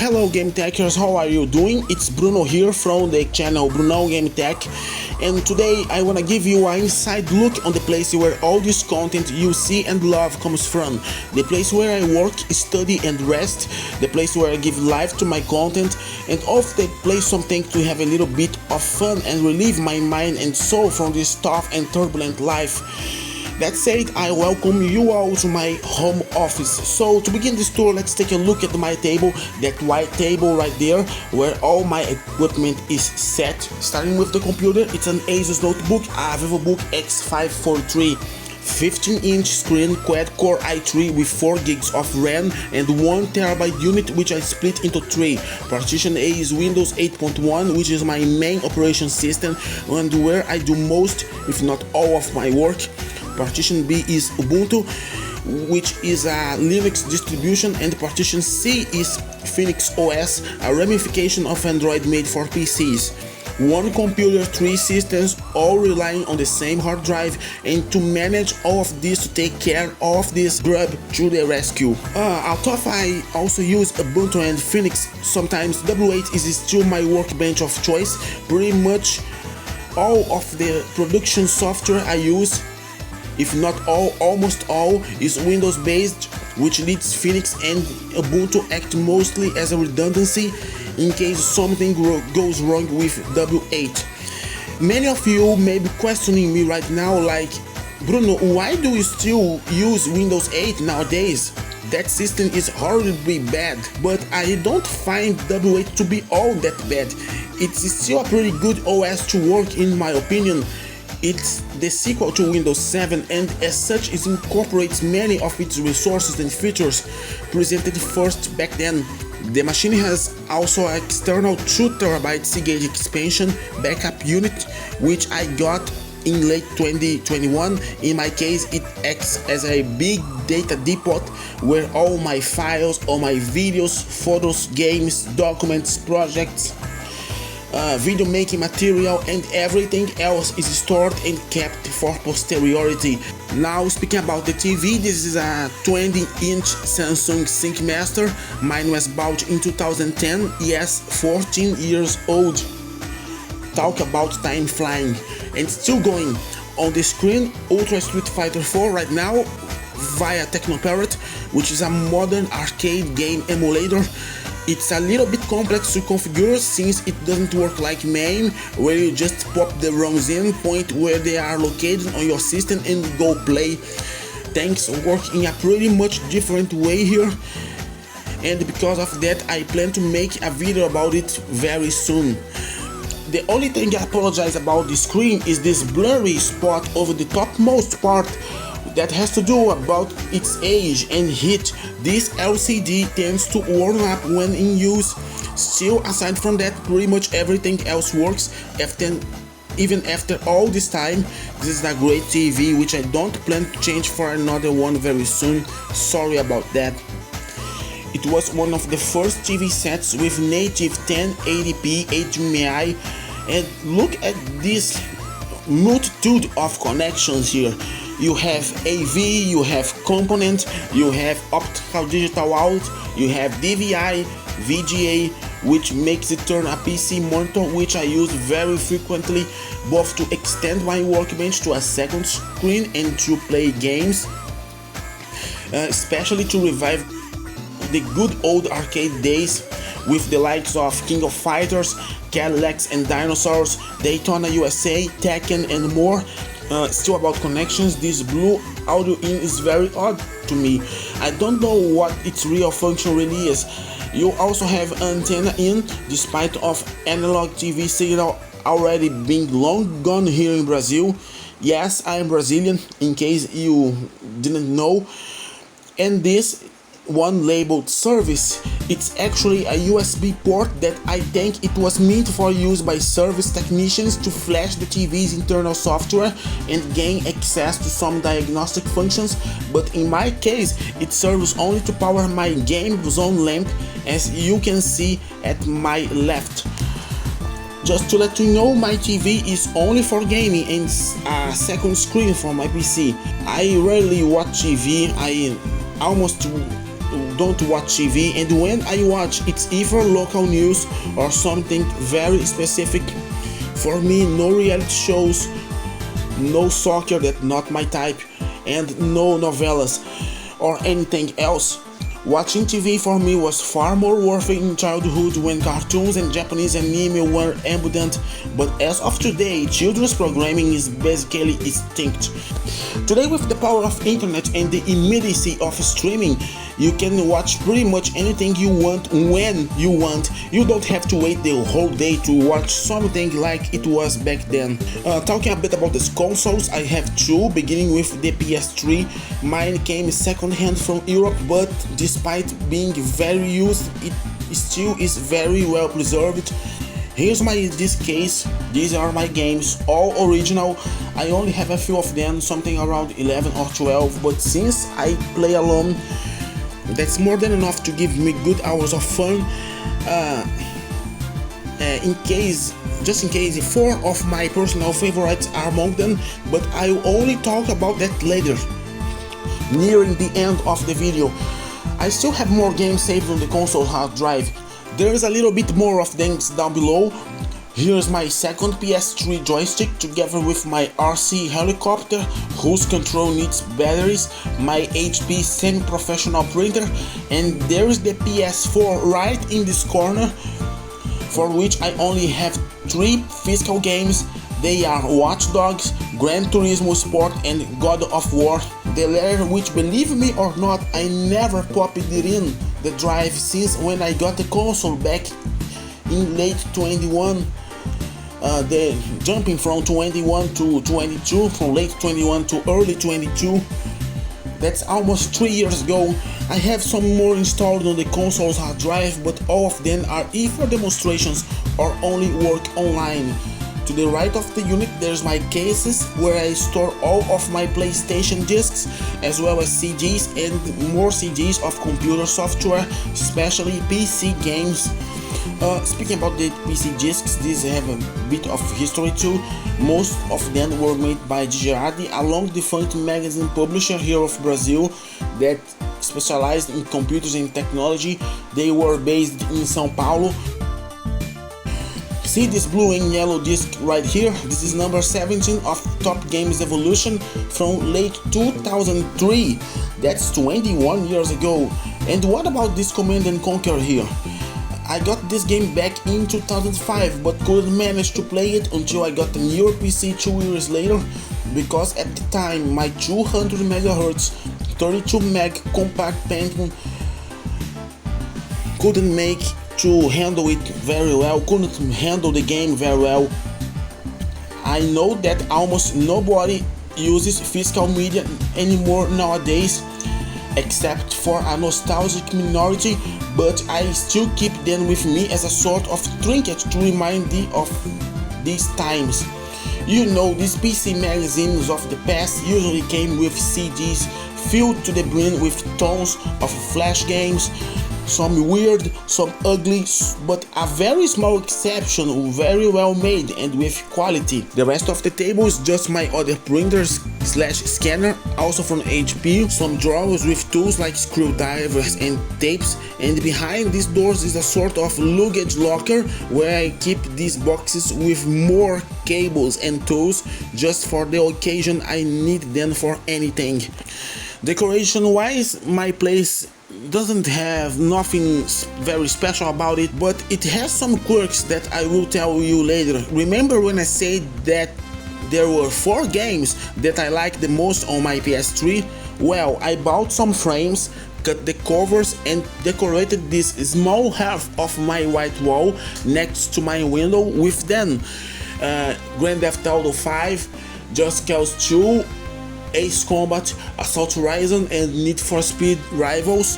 Hello Game Techers, how are you doing? It's Bruno here from the channel Bruno Game Tech, and today I wanna give you an inside look on the place where all this content you see and love comes from. The place where I work, study and rest, the place where I give life to my content, and often play something to have a little bit of fun and relieve my mind and soul from this tough and turbulent life. That said, I welcome you all to my home office. So to begin this tour, let's take a look at my table, that white table right there, where all my equipment is set. Starting with the computer, it's an Asus notebook, a VivoBook X543. 15-inch screen, quad-core i3 with 4 gigs of RAM and 1TB unit, which I split into 3. Partition A is Windows 8.1, which is my main operation system and where I do most, if not all, of my work. Partition B is Ubuntu, which is a Linux distribution, and Partition C is Phoenix OS, a ramification of Android made for PCs. One computer, 3 systems, all relying on the same hard drive, and to manage all of this, to take care of this grub to the rescue. Although I also use Ubuntu and Phoenix, sometimes W8 is still my workbench of choice. Pretty much all of the production software I use, if not all, almost all, is Windows based, which leads Phoenix and Ubuntu act mostly as a redundancy in case something goes wrong with W8. Many of you may be questioning me right now like, Bruno, why do you still use Windows 8 nowadays? That system is horribly bad, but I don't find W8 to be all that bad. It's still a pretty good OS to work in my opinion. It's the sequel to Windows 7 and as such it incorporates many of its resources and features presented first back then. The machine has also an external 2TB Seagate expansion backup unit, which I got in late 2021. In my case, it acts as a big data depot where all my files, all my videos, photos, games, documents, projects, video making material and everything else is stored and kept for posterity. Now speaking about the TV, this is a 20-inch Samsung SyncMaster. Mine was bought in 2010, yes, 14 years old. Talk about time flying, and still going. On the screen, Ultra Street Fighter 4 right now via Technoparrot, which is a modern arcade game emulator. It's a little bit complex to configure since it doesn't work like MAME, where you just pop the ROMs in, point where they are located on your system and go play. Things work in a pretty much different way here, and because of that I plan to make a video about it very soon. The only thing I apologize about the screen is this blurry spot over the topmost part. That has to do about its age and heat. This LCD tends to warm up when in use. Still, aside from that, pretty much everything else works. Even after all this time, this is a great TV which I don't plan to change for another one very soon. Sorry about that. It was one of the first TV sets with native 1080p HDMI, and look at this multitude of connections here. You have AV, you have component, you have optical digital out, you have DVI, VGA, which makes it turn a PC monitor, which I use very frequently, both to extend my workbench to a second screen and to play games, especially to revive the good old arcade days with the likes of King of Fighters, Cadillacs and Dinosaurs, Daytona USA, Tekken and more. Still about connections, this blue audio in is very odd to me. I don't know what its real function really is. You also have antenna in, despite of analog TV signal already being long gone here in Brazil. Yes, I am Brazilian, in case you didn't know. And this one labeled service, it's actually a USB port that I think it was meant for use by service technicians to flash the TV's internal software and gain access to some diagnostic functions, but in my case it serves only to power my game zone lamp, as you can see at my left. Just to let you know, my TV is only for gaming and a second screen for my PC. I rarely watch TV, I almost don't watch TV, and when I watch, it's either local news or something very specific. For me, no reality shows, no soccer, that's not my type, and no novellas or anything else. Watching TV for me was far more worth it in childhood when cartoons and Japanese anime were abundant, but as of today, children's programming is basically extinct. Today, with the power of internet and the immediacy of streaming, you can watch pretty much anything you want when you want. You don't have to wait the whole day to watch something like it was back then. Talking a bit about the consoles, I have two, beginning with the PS3. Mine came second-hand from Europe, but despite being very used, it still is very well preserved. Here's my disc case. These are my games, all original. I only have a few of them, something around 11 or 12, but since I play alone, that's more than enough to give me good hours of fun. Just in case, 4 of my personal favorites are among them, but I'll only talk about that later, nearing the end of the video. I still have more games saved on the console hard drive. There is a little bit more of them down below. Here's my second PS3 joystick together with my RC helicopter, whose control needs batteries, my HP semi-professional printer, and there is the PS4 right in this corner, for which I only have 3 physical games. They are Watch Dogs, Gran Turismo Sport, and God of War. The latter, which, believe me or not, I never popped it in the drive since when I got the console back in late 21. Jumping from 21 to 22, from late 21 to early 22. That's almost 3 years ago. I have some more installed on the console's hard drive, but all of them are either demonstrations or only work online. To the right of the unit, there's my cases where I store all of my PlayStation discs, as well as CDs and more CDs of computer software, especially PC games. Speaking about the PC discs, these have a bit of history too. Most of them were made by Girardi, a long-defunct magazine publisher here of Brazil that specialized in computers and technology. They were based in São Paulo. See this blue and yellow disc right here? This is number 17 of Top Games Evolution from late 2003. That's 21 years ago. And what about this Command & Conquer here? I got this game back in 2005, but couldn't manage to play it until I got a newer PC 2 years later, because at the time my 200 MHz 32 meg compact Pentium couldn't make to handle it very well, couldn't handle the game very well. I know that almost nobody uses physical media anymore nowadays, except for a nostalgic minority, but I still keep them with me as a sort of trinket to remind me of these times. You know, these PC magazines of the past usually came with CDs filled to the brim with tons of flash games, some weird, some ugly, but a very small exception, very well made and with quality. The rest of the table is just my other printers / scanner, also from HP, some drawers with tools like screwdrivers and tapes, and behind these doors is a sort of luggage locker where I keep these boxes with more cables and tools just for the occasion I need them for anything. Decoration wise, my place doesn't have nothing very special about it, but it has some quirks that I will tell you later. Remember when I said that there were 4 games that I liked the most on my PS3? Well, I bought some frames, cut the covers and decorated this small half of my white wall next to my window with them. Grand Theft Auto 5, Just Cause 2, Ace Combat, Assault Horizon and Need for Speed Rivals,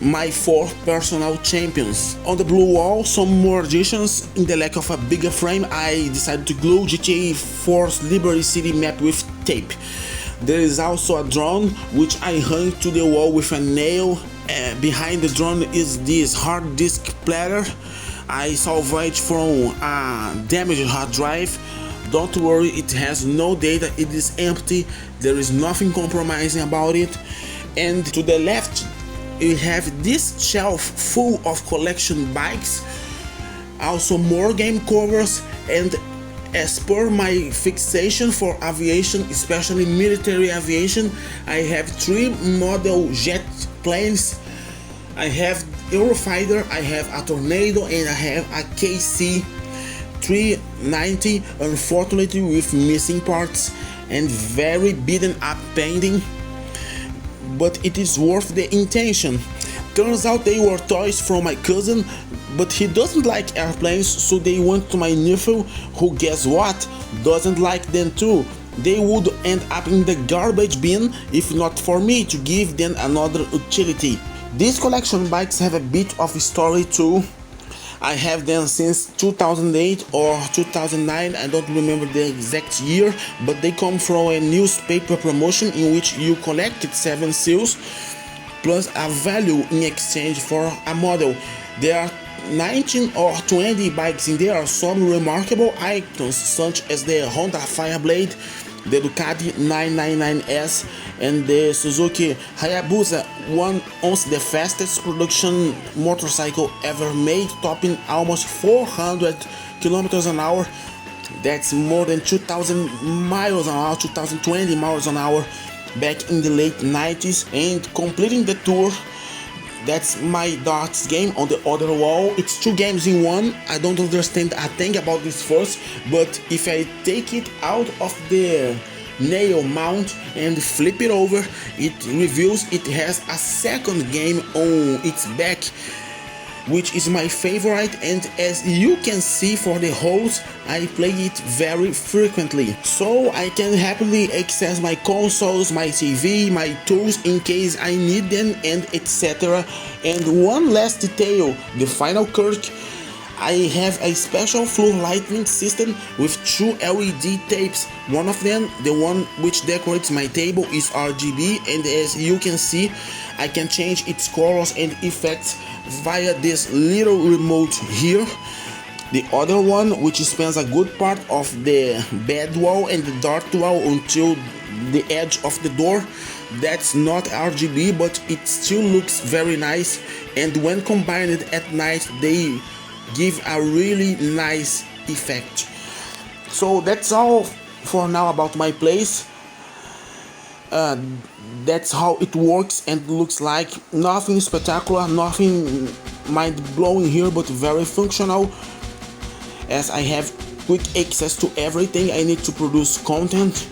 my 4 personal champions. On the blue wall, some more additions. In the lack of a bigger frame, I decided to glue GTA 4's Liberty City map with tape. There is also a drone which I hung to the wall with a nail. Behind the drone is this hard disk platter I salvaged from a damaged hard drive. Don't worry, it has no data, it is empty, there is nothing compromising about it. And to the left we have this shelf full of collection bikes, also more game covers, and as per my fixation for aviation, especially military aviation, I have 3 model jet planes. I have Eurofighter, I have a Tornado, and I have a KC-390, unfortunately with missing parts and very beaten up painting, but it is worth the intention. Turns out they were toys from my cousin, but he doesn't like airplanes, so they went to my nephew, who, guess what, doesn't like them too. They would end up in the garbage bin if not for me to give them another utility. These collection bikes have a bit of story too. I have them since 2008 or 2009, I don't remember the exact year, but they come from a newspaper promotion in which you collected 7 seals plus a value in exchange for a model. There are 19 or 20 bikes in there, some remarkable items such as the Honda Fireblade, the Ducati 999S, and the Suzuki Hayabusa 1 ounce, the fastest production motorcycle ever made, topping almost 400 kilometers an hour. That's more than 2000 miles an hour, 2020 miles an hour back in the late 90s. And completing the tour, that's my darts game on the other wall. It's 2 games in one. I don't understand a thing about this first, but if I take it out of the nail mount and flip it over, it reveals it has a second game on its back, which is my favorite, and as you can see for the holes, I play it very frequently, so I can happily access my consoles, my TV, my tools in case I need them, and etc. And one last detail, the final Kirk, I have a special floor lighting system with 2 LED tapes. One of them, the one which decorates my table, is RGB, and as you can see, I can change its colors and effects via this little remote here. The other one, which spans a good part of the bed wall and the dart wall until the edge of the door, that's not RGB, but it still looks very nice, and when combined at night they give a really nice effect. So that's all for now about my place. That's how it works and looks like. Nothing spectacular, nothing mind-blowing here, but very functional, as I have quick access to everything I need to produce content.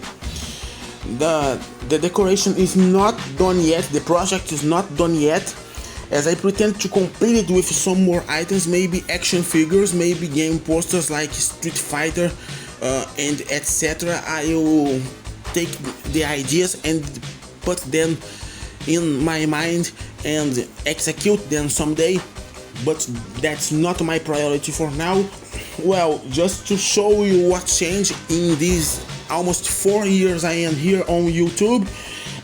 The decoration is not done yet, the project is not done yet, as I pretend to complete it with some more items, maybe action figures, maybe game posters like Street Fighter and etc. I will take the ideas and put them in my mind and execute them someday, but that's not my priority for now. Well, just to show you what changed in these almost 4 years I am here on YouTube,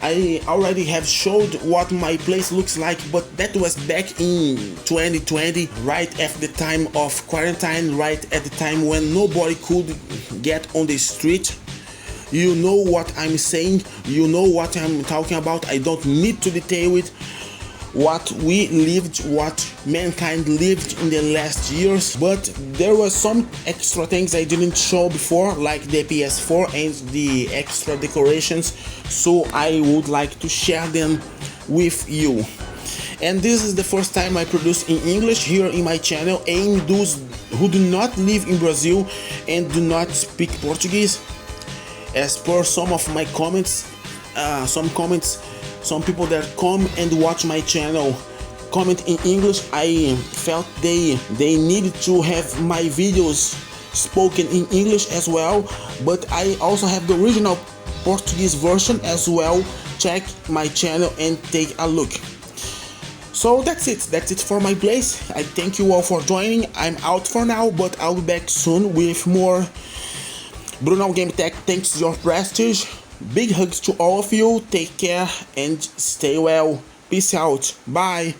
I already have showed what my place looks like, but that was back in 2020, right at the time of quarantine, right at the time when nobody could get on the street. You know what I'm saying, you know what I'm talking about. I don't need to detail it. What we lived, what mankind lived in the last years, but there were some extra things I didn't show before, like the PS4 and the extra decorations, so I would like to share them with you. And this is the first time I produce in English here in my channel, and those who do not live in Brazil and do not speak Portuguese. As per some of my comments, some people that come and watch my channel comment in English, I felt they needed to have my videos spoken in English as well, but I also have the original Portuguese version as well. Check my channel and take a look. So that's it for my place. I thank you all for joining. I'm out for now, but I'll be back soon with more. Bruno Game Tech thanks your prestige. Big hugs to all of you. Take care and stay well. Peace out. Bye.